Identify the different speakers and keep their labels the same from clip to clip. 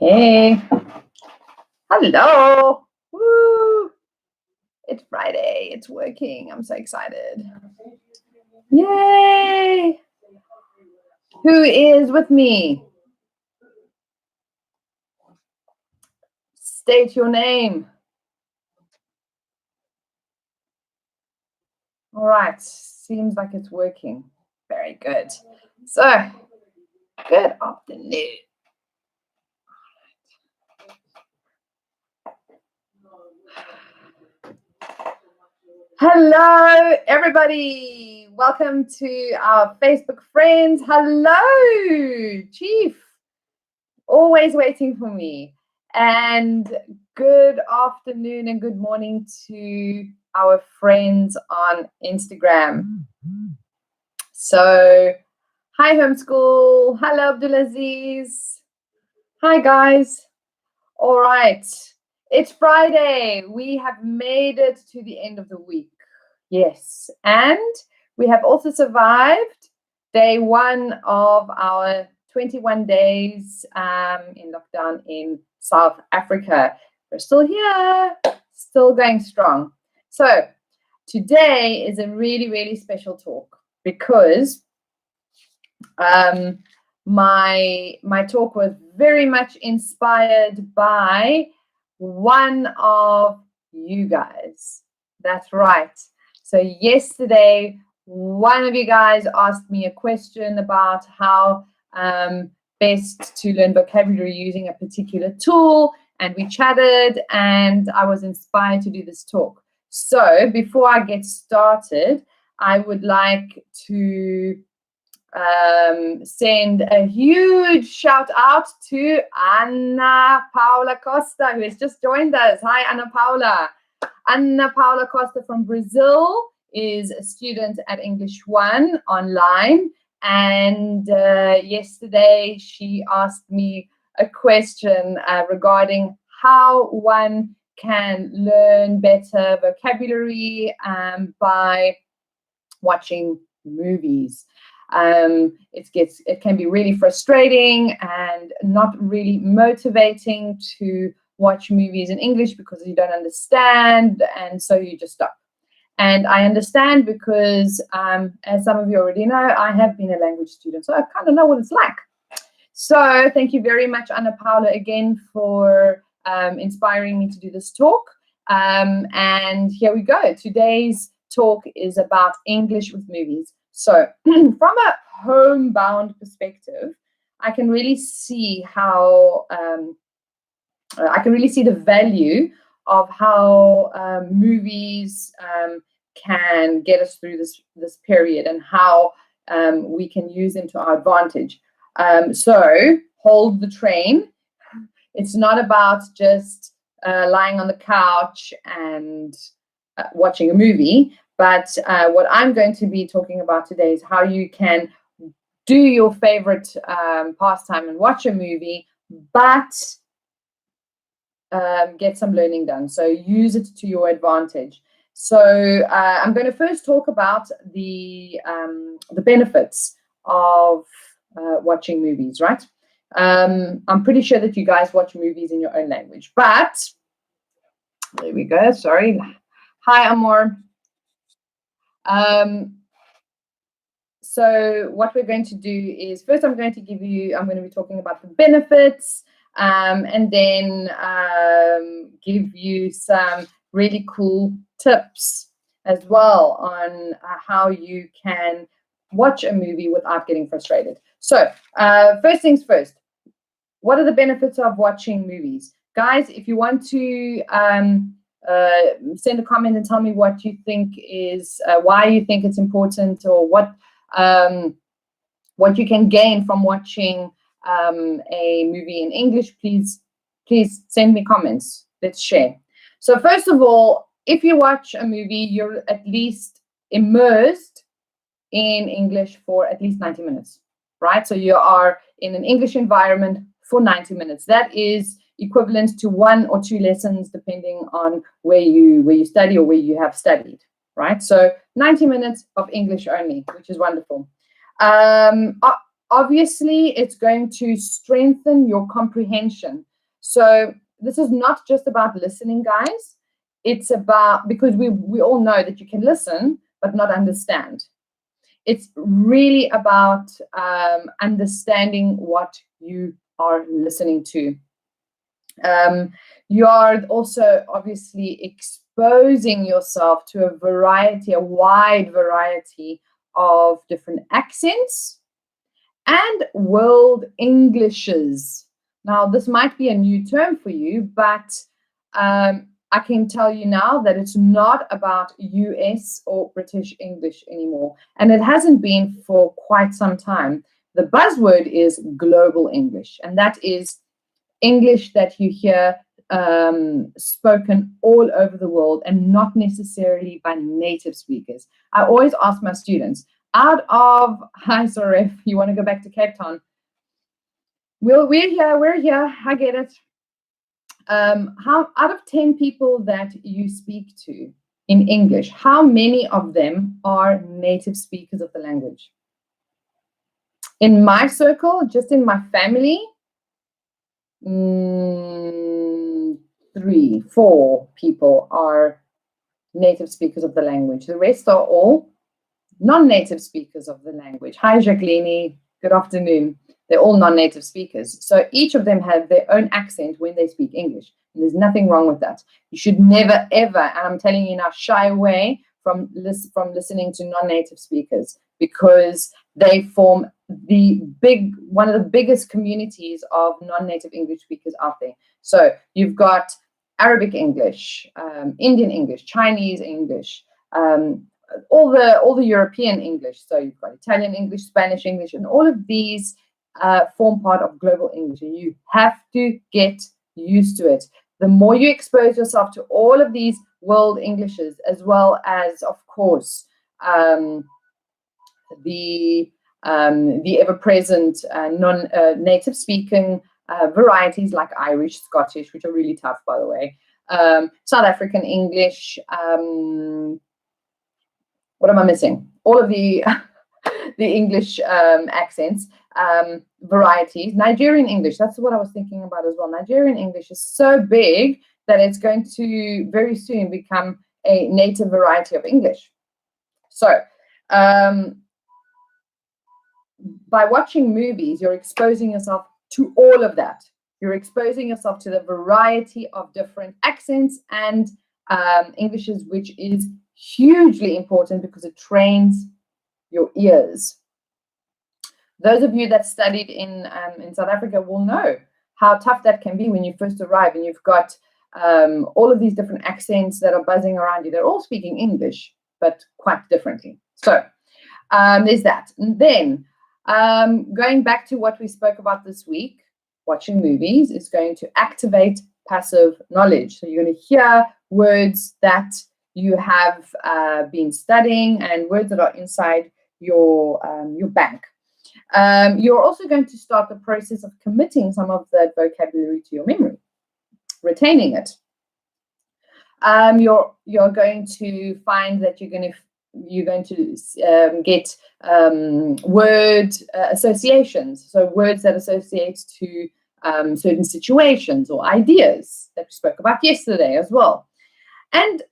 Speaker 1: Hey, hello. Woo. It's Friday. It's working. I'm so excited. Yay. Who is with me? State your name. All right. Seems like it's working. Very good. So, good afternoon. Hello, everybody. Welcome to our Facebook friends. Hello, Chief. Always waiting for me. And good afternoon and good morning to our friends on Instagram. So, hi, Homeschool. Hello, Abdulaziz. Hi, guys. All right. It's Friday. We have made it to the end of the week. Yes. And we have also survived day one of our 21 days in lockdown in South Africa. We're still here, still going strong. So today is a really, really special talk because my talk was very much inspired by one of you guys. That's right. So yesterday, one of you guys asked me a question about how best to learn vocabulary using a particular tool, and we chatted, and I was inspired to do this talk. So before I get started, I would like to send a huge shout out to Anna Paula Costa, who has just joined us. Hi, Anna Paula. Anna Paula Costa from Brazil is a student at English 1 online. And yesterday she asked me a question regarding how one can learn better vocabulary by watching movies. It can be really frustrating and not really motivating to watch movies in English because you don't understand, and so you just stop. And I understand because, as some of you already know, I have been a language student, so I kind of know what it's like. So thank you very much, Anna Paula, again for inspiring me to do this talk. And here we go. Today's talk is about English with movies. So from a homebound perspective, I can really see how I can really see the value of how movies can get us through this period, and how we can use them to our advantage. So hold the train. It's not about just lying on the couch and watching a movie. But what I'm going to be talking about today is how you can do your favorite pastime and watch a movie, but get some learning done. So use it to your advantage. So I'm going to first talk about the benefits of watching movies, right? I'm pretty sure that you guys watch movies in your own language, but there we go. Sorry. Hi, Amor. So what we're going to do is first I'm going to be talking about the benefits, and then give you some really cool tips as well on how you can watch a movie without getting frustrated. So first things first, what are the benefits of watching movies? Guys, if you want to send a comment and tell me what you think is why you think it's important, or what you can gain from watching a movie in English, please send me comments. Let's share. So first of all, if you watch a movie, you're at least immersed in English for at least 90 minutes, right? So you are in an English environment for 90 minutes. That is equivalent to 1 or 2 lessons, depending on where you study or where you have studied, right? So 90 minutes of English only, which is wonderful. Obviously, it's going to strengthen your comprehension. So this is not just about listening, guys. It's about, because we all know that you can listen but not understand. It's really about understanding what you are listening to. You are also obviously exposing yourself to a wide variety of different accents and world Englishes. Now, this might be a new term for you, but I can tell you now that it's not about US or British English anymore, and it hasn't been for quite some time. The buzzword is global English, and that is English that you hear spoken all over the world and not necessarily by native speakers. I always ask my students, out of, hi Soref, you want to go back to Cape Town? We're here, I get it. How, out of 10 people that you speak to in English, how many of them are native speakers of the language? In my circle, just in my family, 3, 4 people are native speakers of the language. The rest are all non-native speakers of the language. Hi, Jacqueline. Good afternoon. They're all non-native speakers. So each of them have their own accent when they speak English. And there's nothing wrong with that. You should never, ever, and I'm telling you now, shy away from listening to non-native speakers, because they form one of the biggest communities of non-native English speakers out there. So you've got Arabic English, Indian English, Chinese English, all the European English. So you've got Italian English, Spanish English, and all of these form part of global English, and you have to get used to it. The more you expose yourself to all of these world Englishes, as well as, of course, the ever-present non-native speaking varieties like Irish, Scottish, which are really tough, by the way, South African English. What am I missing? All of the English accents, varieties. Nigerian English, that's what I was thinking about as well. Nigerian English is so big that it's going to very soon become a native variety of English. So by watching movies, you're exposing yourself to all of that. You're exposing yourself to the variety of different accents and Englishes, which is hugely important because it trains your ears. Those of you that studied in South Africa will know how tough that can be when you first arrive and you've got all of these different accents that are buzzing around you. They're all speaking English, but quite differently. So there's that. And then going back to what we spoke about this week, watching movies is going to activate passive knowledge. So you're going to hear words that you have been studying and words that are inside your bank. You're also going to start the process of committing some of that vocabulary to your memory, retaining it. You're going to find that you're going to get word associations, so words that associate to certain situations or ideas that we spoke about yesterday as well. And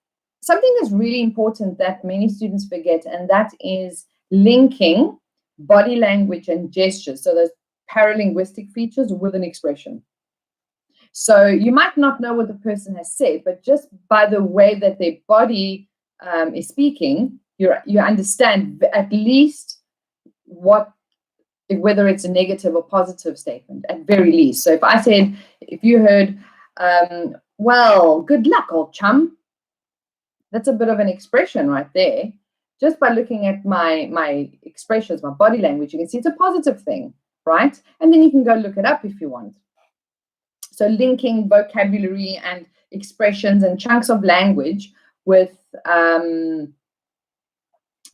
Speaker 1: something that's really important that many students forget, and that is linking body language and gestures, so those paralinguistic features, with an expression. So you might not know what the person has said, but just by the way that their body is speaking, you understand at least whether it's a negative or positive statement, at very least. So if you heard, well, good luck, old chum, that's a bit of an expression right there. Just by looking at my expressions, my body language, you can see it's a positive thing, right? And then you can go look it up if you want. So linking vocabulary and expressions and chunks of language with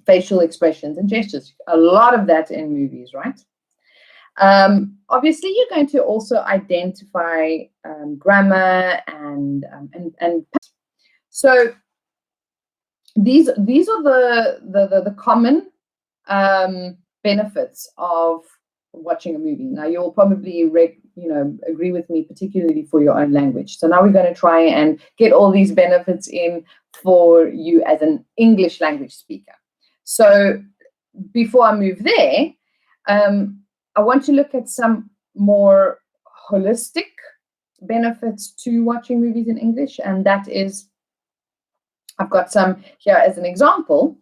Speaker 1: facial expressions and gestures. A lot of that in movies, right? Obviously, you're going to also identify grammar and so these are the common benefits of watching a movie. Now, you'll probably agree with me, particularly for your own language. So now we're going to try and get all these benefits in for you as an English language speaker. So before I move there, I want to look at some more holistic benefits to watching movies in English, and that is, I've got some here as an example.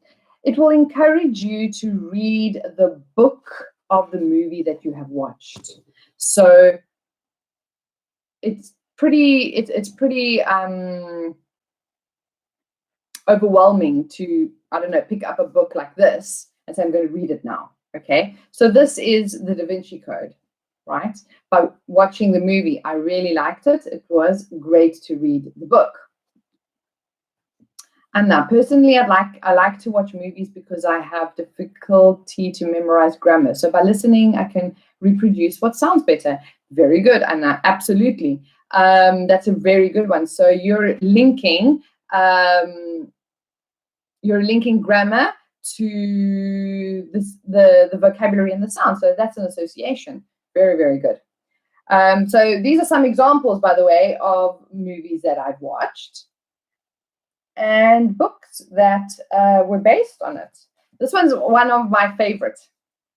Speaker 1: It will encourage you to read the book of the movie that you have watched. So it's pretty overwhelming to, I don't know, pick up a book like this and say, I'm going to read it now. Okay, so this is the Da Vinci Code, right? By watching the movie, I really liked it. It was great to read the book. And now, personally, I like to watch movies because I have difficulty to memorize grammar. So by listening, I can reproduce what sounds better. Very good, Anna. Absolutely, that's a very good one. So you're linking grammar to the vocabulary and the sound. So that's an association. Very, very good. So these are some examples, by the way, of movies that I've watched and books that were based on it. This one's one of my favorites.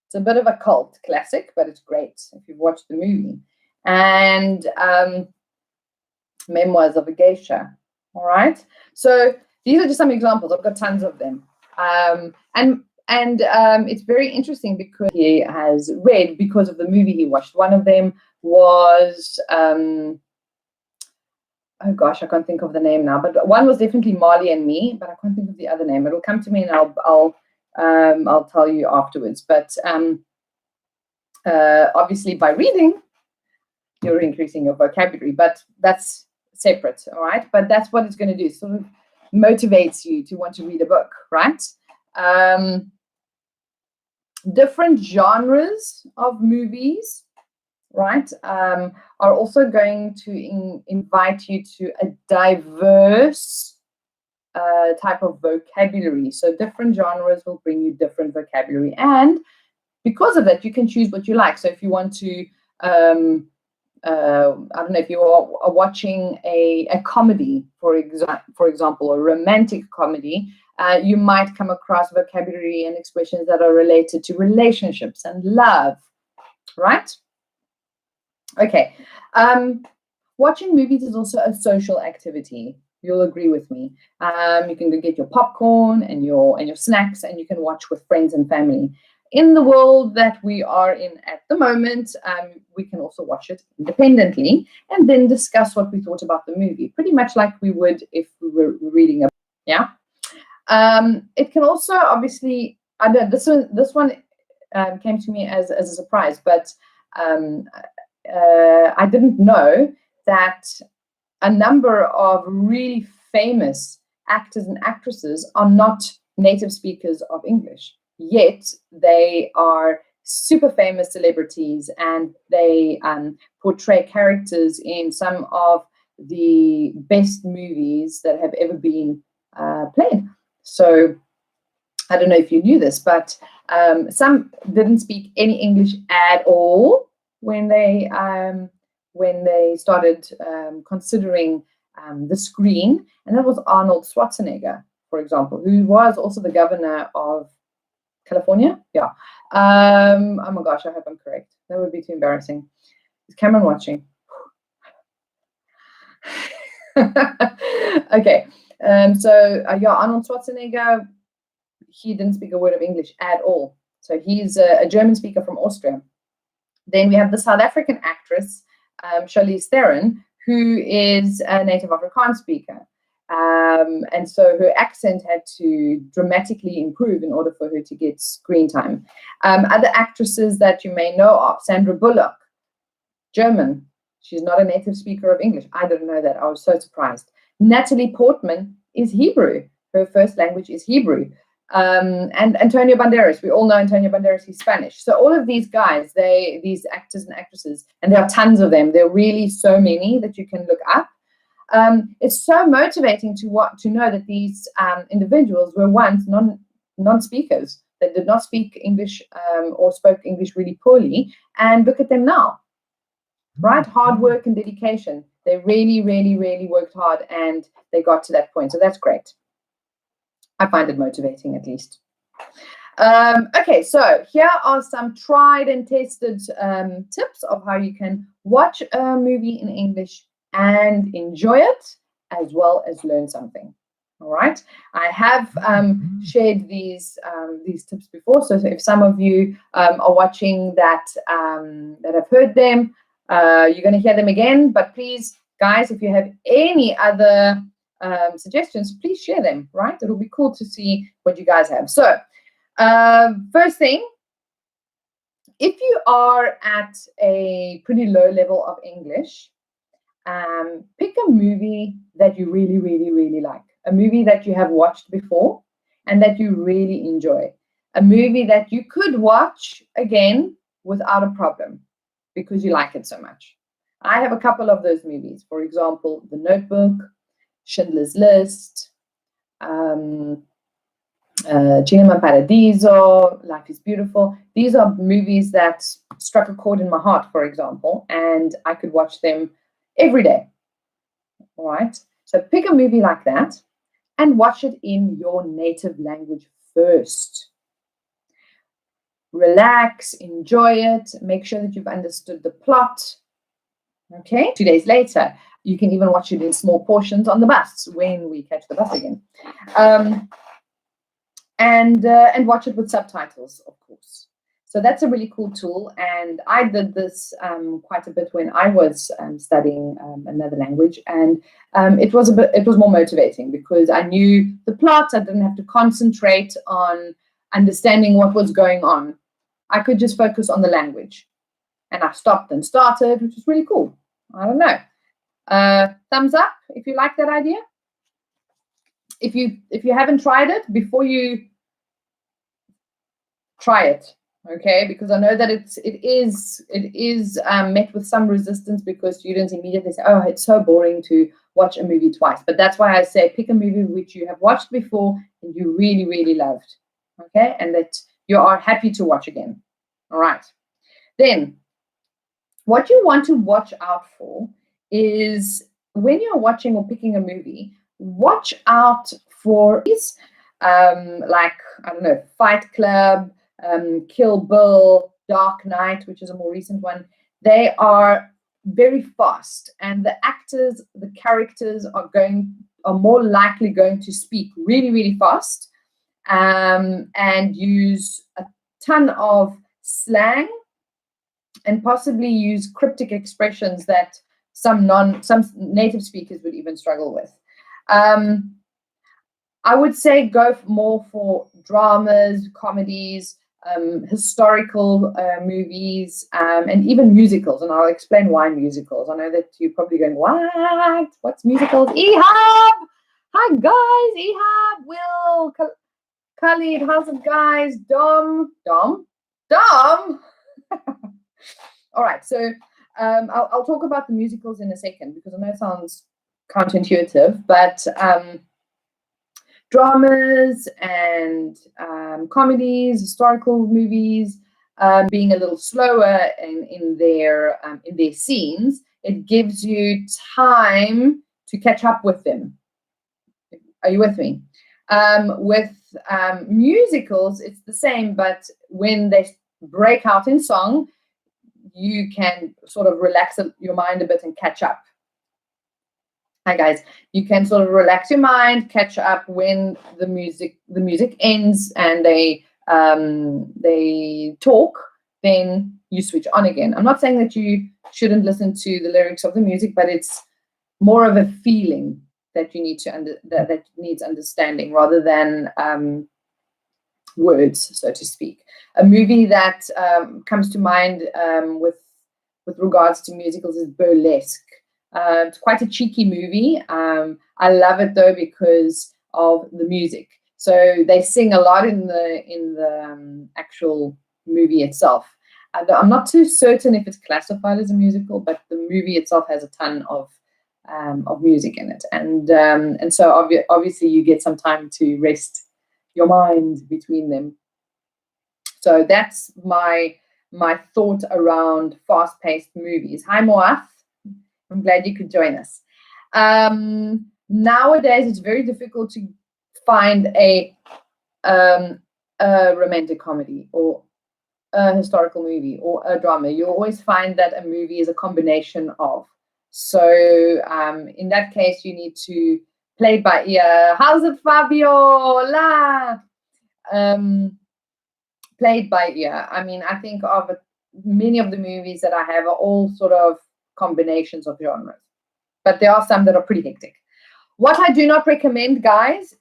Speaker 1: It's a bit of a cult classic, but it's great if you've watched the movie. And Memoirs of a Geisha. All right. So these are just some examples. I've got tons of them. And it's very interesting because he has read because of the movie he watched. One of them was oh gosh, I can't think of the name now, but one was definitely Marley and Me, but I can't think of the other name. It'll come to me and I'll tell you afterwards. But obviously by reading, you're increasing your vocabulary, but that's separate, all right? But that's what it's going to do. It sort of motivates you to want to read a book, right? Different genres of movies, right, are also going to invite you to a diverse type of vocabulary. So different genres will bring you different vocabulary, and because of that, you can choose what you like. So if you want to, I don't know, if you are watching a comedy, for example, a romantic comedy, you might come across vocabulary and expressions that are related to relationships and love, right? Okay. Watching movies is also a social activity. You'll agree with me. You can go get your popcorn and your snacks, and you can watch with friends and family. In the world that we are in at the moment, we can also watch it independently and then discuss what we thought about the movie, pretty much like we would if we were reading a book. Yeah. It can also, obviously, I know this one came to me as a surprise, but I didn't know that a number of really famous actors and actresses are not native speakers of English, yet they are super famous celebrities, and they portray characters in some of the best movies that have ever been played. So I don't know if you knew this, but some didn't speak any English at all when they started considering the screen, and that was Arnold Schwarzenegger, for example, who was also the governor of California. Yeah. Oh my gosh, I hope I'm correct. That would be too embarrassing. Is Cameron watching? Okay. So yeah, Arnold Schwarzenegger, he didn't speak a word of English at all. So he's a German speaker from Austria. Then we have the South African actress, Charlize Theron, who is a native Afrikaans speaker. And so her accent had to dramatically improve in order for her to get screen time. Other actresses that you may know of, Sandra Bullock, German. She's not a native speaker of English. I didn't know that. I was so surprised. Natalie Portman is Hebrew. Her first language is Hebrew. And Antonio Banderas, we all know Antonio Banderas, he's Spanish. So all of these guys, these actors and actresses, and there are tons of them. There are really so many that you can look up. It's so motivating to know that these individuals were once non-speakers that did not speak English or spoke English really poorly, and look at them now. right? Hard work and dedication. They really, really, really worked hard and they got to that point. So that's great. I find it motivating, at least. Okay, so here are some tried and tested tips of how you can watch a movie in English and enjoy it, as well as learn something. All right, I have shared these tips before, so if some of you are watching that have heard them, you're going to hear them again. But please, guys, if you have any other suggestions, please share them. Right, it'll be cool to see what you guys have. So first thing, if you are at a pretty low level of English, pick a movie that you really, really, really like. A movie that you have watched before and that you really enjoy. A movie that you could watch again without a problem because you like it so much. I have a couple of those movies. For example, The Notebook, Schindler's List, Cinema Paradiso, Life is Beautiful. These are movies that struck a chord in my heart, for example, and I could watch them every day. All right. So pick a movie like that and watch it in your native language first. Relax, enjoy it, make sure that you've understood the plot. Okay. 2 days later, you can even watch it in small portions on the bus when we catch the bus again. And watch it with subtitles, of course. So that's a really cool tool, and I did this quite a bit when I was studying another language, and it was more motivating because I knew the plot. I didn't have to concentrate on understanding what was going on. I could just focus on the language, and I stopped and started, which was really cool. I don't know. Thumbs up if you like that idea. If you haven't tried it, before you try it. Okay, because I know that it is met with some resistance because students immediately say, oh, it's so boring to watch a movie twice. But that's why I say pick a movie which you have watched before and you really, really loved. Okay, and that you are happy to watch again. All right. Then what you want to watch out for is when you're watching or picking a movie, watch out for these like, I don't know, Fight Club, Kill Bill, Dark Knight, which is a more recent one. They are very fast, and the actors, the characters are more likely going to speak really, really fast, and use a ton of slang, and possibly use cryptic expressions that some native speakers would even struggle with. I would say go more for dramas, comedies, historical movies, and even musicals. And I'll explain why musicals. I know that you're probably going, what? What's musicals? Ehab! Hi, guys. Ehab, Will, Khalid, how's it, guys? Dom. All right, so I'll talk about the musicals in a second because I know it sounds counterintuitive, but dramas and comedies, historical movies, being a little slower in their scenes, it gives you time to catch up with them. Are you with me? With musicals, it's the same, but when they break out in song, you can sort of relax your mind a bit and catch up. Hi guys, you can sort of relax your mind, catch up when the music ends and they talk, then you switch on again. I'm not saying that you shouldn't listen to the lyrics of the music, but it's more of a feeling that you need that needs understanding rather than words, so to speak. A movie that comes to mind with regards to musicals is Burlesque. It's quite a cheeky movie. I love it though because of the music. So they sing a lot in the actual movie itself. I'm not too certain if it's classified as a musical, but the movie itself has a ton of music in it, and so obviously you get some time to rest your mind between them. So that's my my thought around fast-paced movies. Hi, Moath. I'm glad you could join us. Nowadays, it's very difficult to find a romantic comedy or a historical movie or a drama. You always find that a movie is a combination of. So in that case, you need to play it by ear. How's it, Fabiola? Played by ear. I mean, I think of many of the movies that I have are all sort of combinations of genres, but there are some that are pretty hectic. What I do not recommend, guys,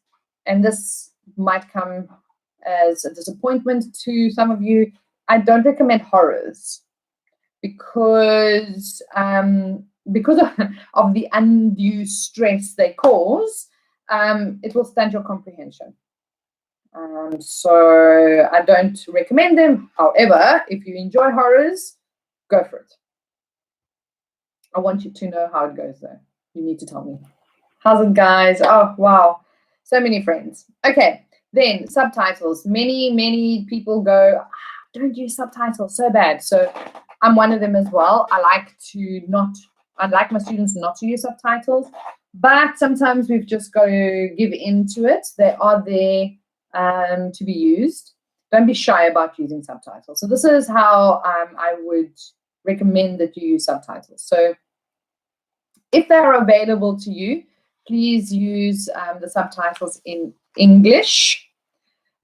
Speaker 1: and this might come as a disappointment to some of you, I don't recommend horrors because of the undue stress they cause, it will stunt your comprehension. So I don't recommend them. However, if you enjoy horrors, go for it. I want you to know how it goes, though. You need to tell me. How's it, guys? Oh, wow. So many friends. Okay, then subtitles. Many people go, don't use subtitles, so bad. So I'm one of them as well. I like my students not to use subtitles, but sometimes we've just got to give into it. They are there to be used. Don't be shy about using subtitles. So this is how I would recommend that you use subtitles. So if they're available to you, please use the subtitles in English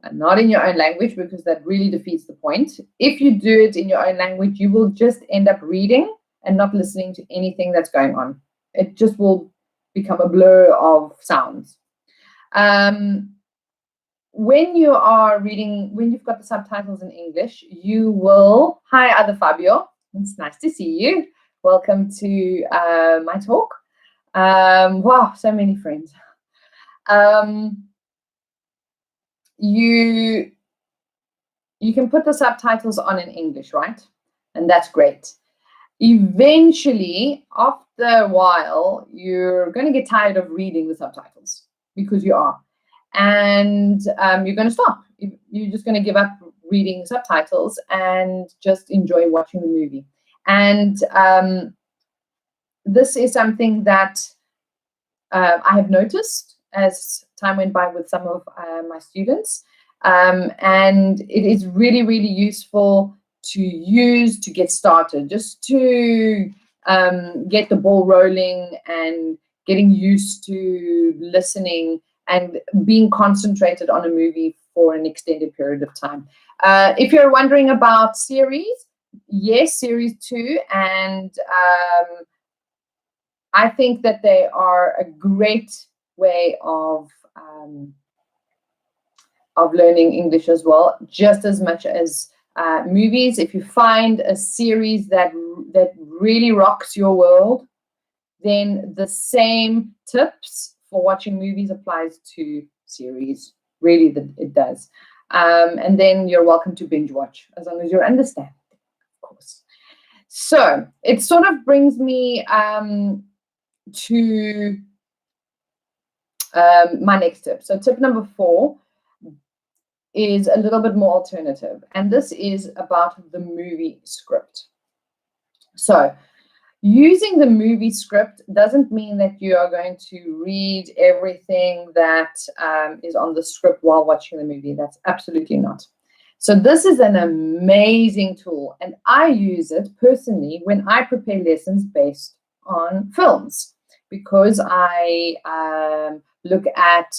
Speaker 1: and not in your own language, because that really defeats the point. If you do it in your own language, you will just end up reading and not listening to anything that's going on. It just will become a blur of sounds. When you are reading, when you've got the subtitles in English, you will, hi, other Fabio, it's nice to see you. Welcome to my talk. Wow, so many friends. You can put the subtitles on in English, right? And that's great. Eventually, after a while, you're going to get tired of reading the subtitles, because you are. And you're going to stop. You're just going to give up reading subtitles and just enjoy watching the movie. And this is something that I have noticed as time went by with some of my students. And it is really, really useful to use to get started, just to get the ball rolling and getting used to listening and being concentrated on a movie for an extended period of time. If you're wondering about series, yes, series 2, and I think that they are a great way of learning English as well, just as much as movies. If you find a series that really rocks your world, then the same tips for watching movies applies to series. Really, it does. And then you're welcome to binge watch, as long as you understand, of course. So it sort of brings me to my next tip. So tip number 4 is a little bit more alternative, and this is about the movie script. So using the movie script doesn't mean that you are going to read everything that is on the script while watching the movie. That's absolutely not. So this is an amazing tool, and I use it personally when I prepare lessons based on films, because I look at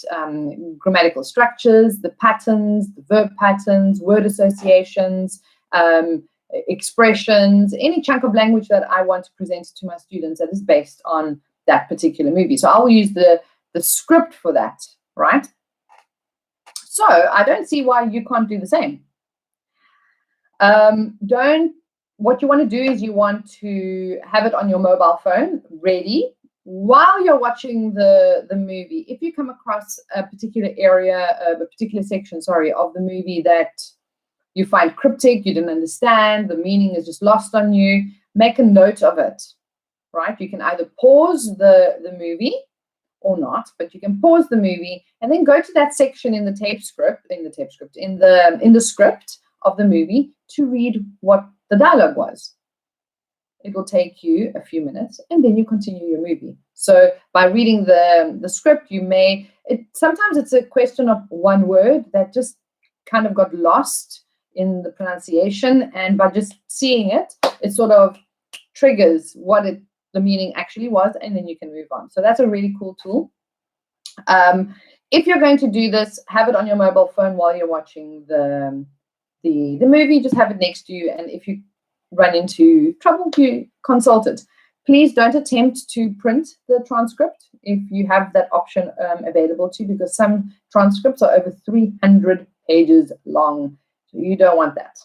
Speaker 1: grammatical structures, the patterns, the verb patterns, word associations, expressions, any chunk of language that I want to present to my students that is based on that particular movie. So I'll use the script for that, right? So I don't see why you can't do the same. What you want to do is you want to have it on your mobile phone ready while you're watching the movie. If you come across a particular area, a particular section, sorry, of the movie that you find cryptic, you didn't understand, the meaning is just lost on you, make a note of it, right? You can either pause the movie or not, but you can pause the movie and then go to that section in the script of the movie to read what the dialogue was. It will take you a few minutes, and then you continue your movie. So by reading the script, you may, sometimes it's a question of one word that just kind of got lost in the pronunciation, and by just seeing it, it sort of triggers what the meaning actually was, and then you can move on. So that's a really cool tool. If you're going to do this, have it on your mobile phone while you're watching the movie. Just have it next to you, and if you run into trouble, you consult it. Please don't attempt to print the transcript if you have that option available to you, because some transcripts are over 300 pages long, so you don't want that.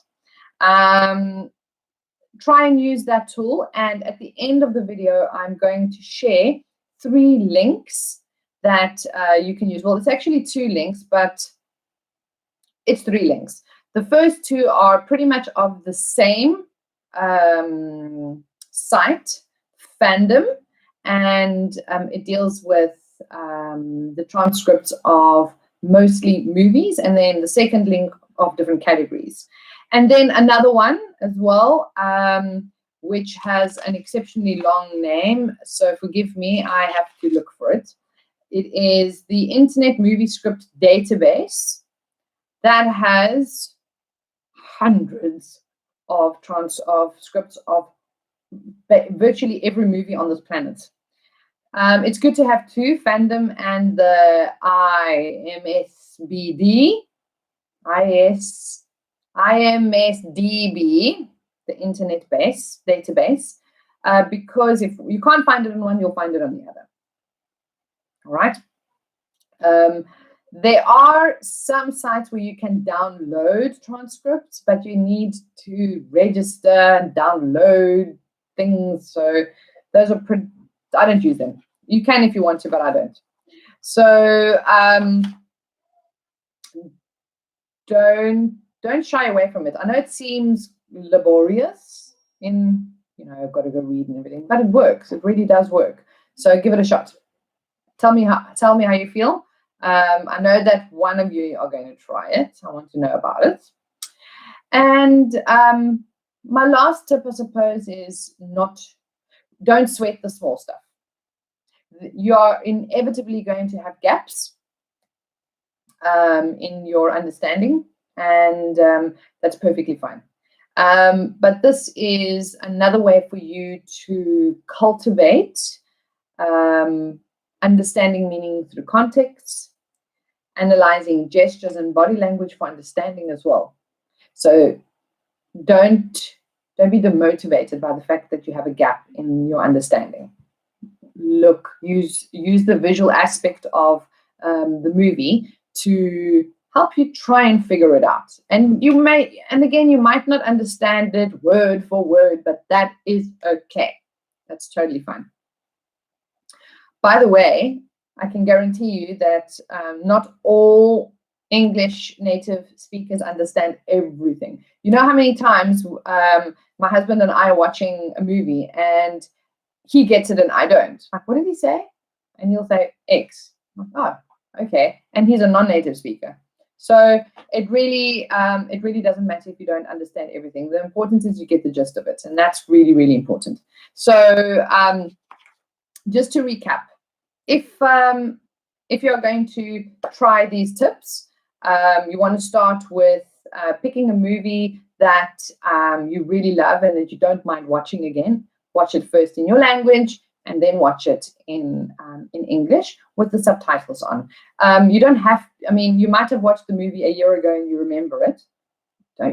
Speaker 1: Try and use that tool, and at the end of the video, I'm going to share 3 links that you can use. Well, it's actually 2 links, but it's 3 links. The first 2 are pretty much of the same site, Fandom, and it deals with the transcripts of mostly movies, and then the second link of different categories. And then another one as well, which has an exceptionally long name, so forgive me, I have to look for it. It is the Internet Movie Script Database that has hundreds of scripts of virtually every movie on this planet. It's good to have 2, Fandom and the IMSDB, the Internet database, because if you can't find it in one, you'll find it on the other. All right. There are some sites where you can download transcripts, but you need to register and download things. So those are I don't use them. You can if you want to, but I don't. So don't shy away from it. I know it seems laborious in, I've got to go read and everything, but it works. It really does work. So give it a shot. Tell me how you feel. I know that one of you are going to try it. I want to know about it. And my last tip, I suppose, is don't sweat the small stuff. You are inevitably going to have gaps in your understanding, and that's perfectly fine. But this is another way for you to cultivate understanding meaning through context, analyzing gestures and body language for understanding as well. So don't be demotivated by the fact that you have a gap in your understanding. Use the visual aspect of the movie to help you try and figure it out. And you might not understand it word for word, but that is okay. That's totally fine. By the way, I can guarantee you that not all English native speakers understand everything. You know how many times my husband and I are watching a movie and he gets it and I don't. Like, what did he say? And he'll say X. Oh, okay. And he's a non-native speaker. So it really doesn't matter if you don't understand everything. The important is you get the gist of it, and that's really, really important. So just to recap, if you're going to try these tips, you want to start with picking a movie that you really love and that you don't mind watching again. Watch it first in your language and then watch it in English with the subtitles on. You don't have, you might have watched the movie a year ago and you remember it.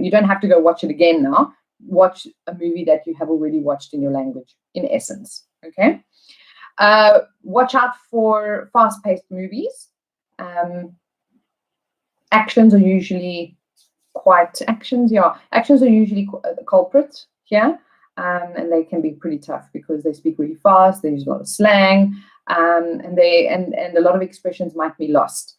Speaker 1: You don't have to go watch it again now. Watch a movie that you have already watched in your language, in essence, okay? Watch out for fast-paced movies. Actions are usually culprits here. And they can be pretty tough because they speak really fast. They use a lot of slang, and a lot of expressions might be lost.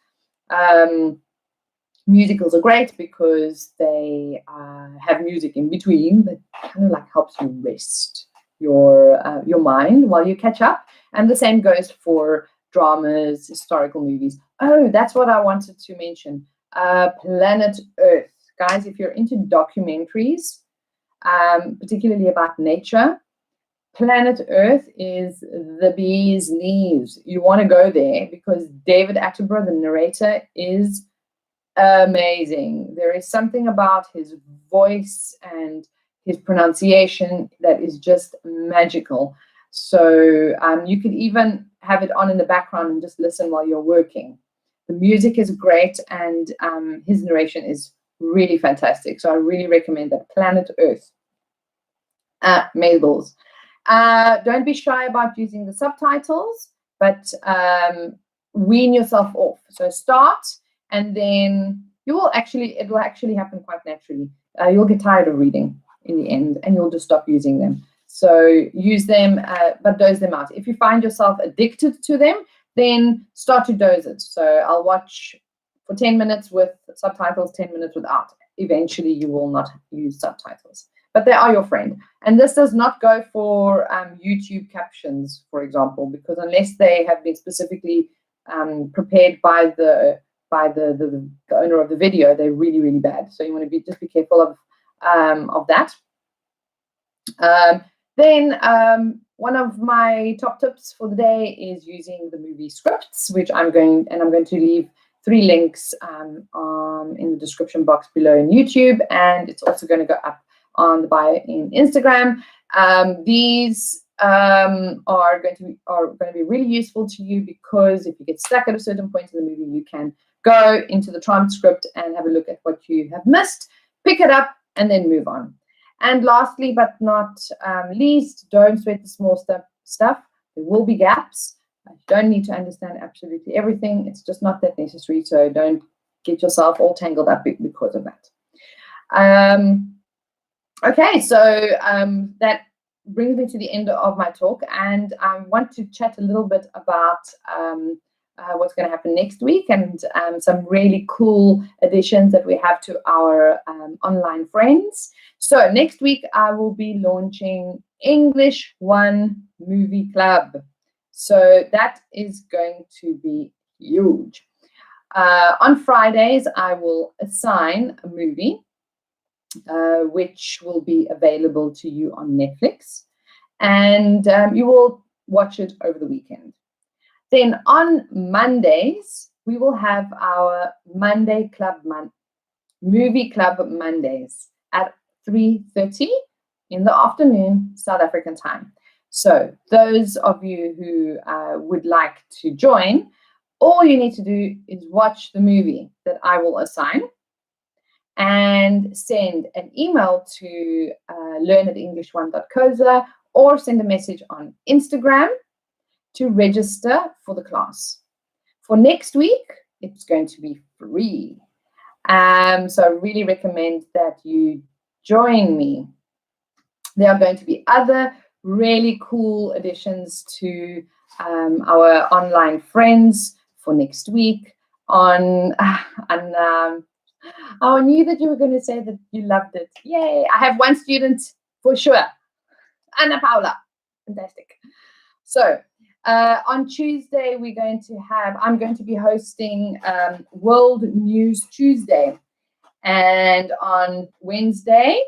Speaker 1: Musicals are great because they have music in between that kind of like helps you rest your mind while you catch up. And the same goes for dramas, historical movies. Oh, that's what I wanted to mention. Planet Earth, guys. If you're into documentaries. particularly about nature. Planet Earth is the bee's knees. You want to go there because David Attenborough, the narrator, is amazing. There is something about his voice and his pronunciation that is just magical. So you could even have it on in the background and just listen while you're working. The music is great, and his narration is really fantastic. So I really recommend that. Planet Earth. Mabel's. Don't be shy about using the subtitles, but wean yourself off. So start, and then it will actually happen quite naturally. You'll get tired of reading in the end, and you'll just stop using them. So use them, but dose them out. If you find yourself addicted to them, then start to dose it. So I'll watch for 10 minutes with subtitles, 10 minutes without. Eventually, you will not use subtitles, but they are your friend. And this does not go for YouTube captions, for example, because unless they have been specifically prepared by the owner of the video, they're really, really bad. So you want to just be careful of that. Then one of my top tips for the day is using the movie scripts, which I'm going to leave 3 links in the description box below in YouTube, and it's also going to go up on the bio in Instagram. These are going to be really useful to you, because if you get stuck at a certain point in the movie, you can go into the transcript and have a look at what you have missed, pick it up, and then move on. And lastly, but not least, don't sweat the small stuff. There will be gaps. You don't need to understand absolutely everything. It's just not that necessary. So don't get yourself all tangled up because of that. Okay, so that brings me to the end of my talk, and I want to chat a little bit about what's going to happen next week, and some really cool additions that we have to our online friends. So next week I will be launching English 1 Movie Club. So that is going to be huge. On Fridays, I will assign a movie which will be available to you on Netflix, and you will watch it over the weekend. Then on Mondays, we will have our Movie Club Mondays at 3:30 in the afternoon, South African time. So those of you who would like to join, all you need to do is watch the movie that I will assign and send an email to learn@english1.coza, or send a message on Instagram to register for the class. For next week, it's going to be free. So I really recommend that you join me. There are going to be other really cool additions to our online friends for next week. I knew that you were going to say that you loved it. Yay! I have one student for sure, Anna Paula. Fantastic. So on Tuesday, I'm going to be hosting World News Tuesday, and on Wednesday,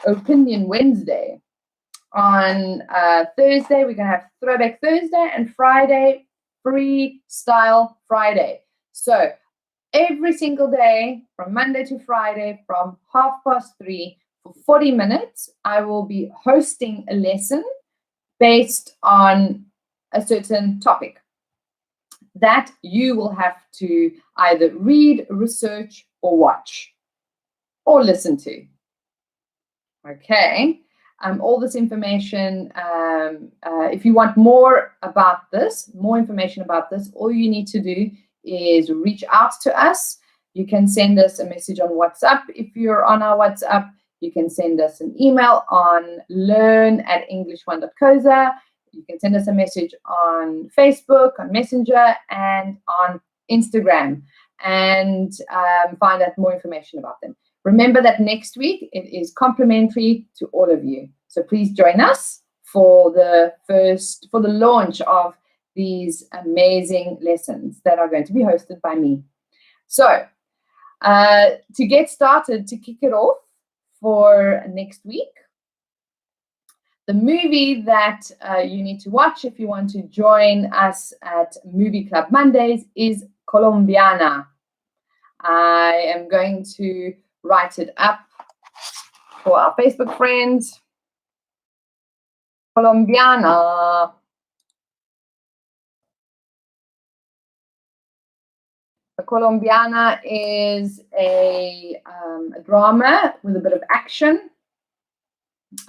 Speaker 1: Opinion Wednesday. On Thursday, we're going to have Throwback Thursday, and Friday, Freestyle Friday. So every single day, from Monday to Friday, from 3:30 for 40 minutes, I will be hosting a lesson based on a certain topic that you will have to either read, research, or watch, or listen to. Okay. All this information, if you want more information about this, all you need to do is reach out to us. You can send us a message on WhatsApp if you're on our WhatsApp. You can send us an email on learn@english1.coza. You can send us a message on Facebook, on Messenger, and on Instagram, and find out more information about them. Remember that next week it is complimentary to all of you. So please join us for the launch of these amazing lessons that are going to be hosted by me. So to get started, to kick it off for next week, The movie that you need to watch if you want to join us at Movie Club Mondays is Colombiana. I am going to write it up for our Facebook friends. Colombiana. The Colombiana is a drama with a bit of action,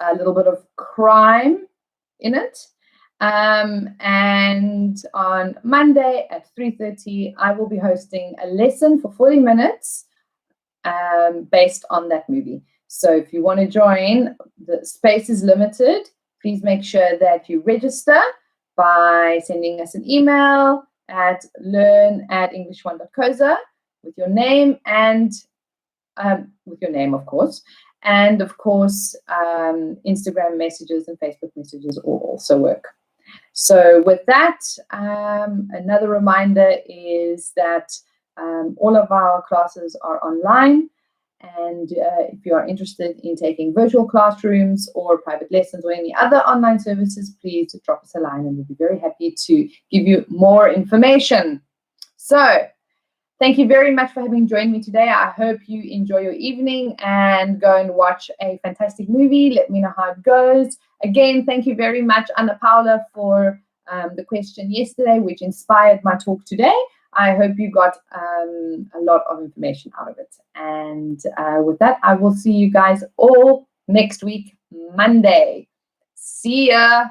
Speaker 1: a little bit of crime in it. And on Monday at 3:30, I will be hosting a lesson for 40 minutes based on that movie. So if you want to join, the space is limited. Please make sure that you register by sending us an email at learn@english1.coza with your name and of course. And of course, Instagram messages and Facebook messages will also work. So with that, another reminder is that all of our classes are online. And if you are interested in taking virtual classrooms or private lessons or any other online services, please drop us a line and we'll be very happy to give you more information. So thank you very much for having joined me today. I hope you enjoy your evening and go and watch a fantastic movie. Let me know how it goes. Again, thank you very much, Ana Paula, for the question yesterday, which inspired my talk today. I hope you got a lot of information out of it. And with that, I will see you guys all next week, Monday. See ya.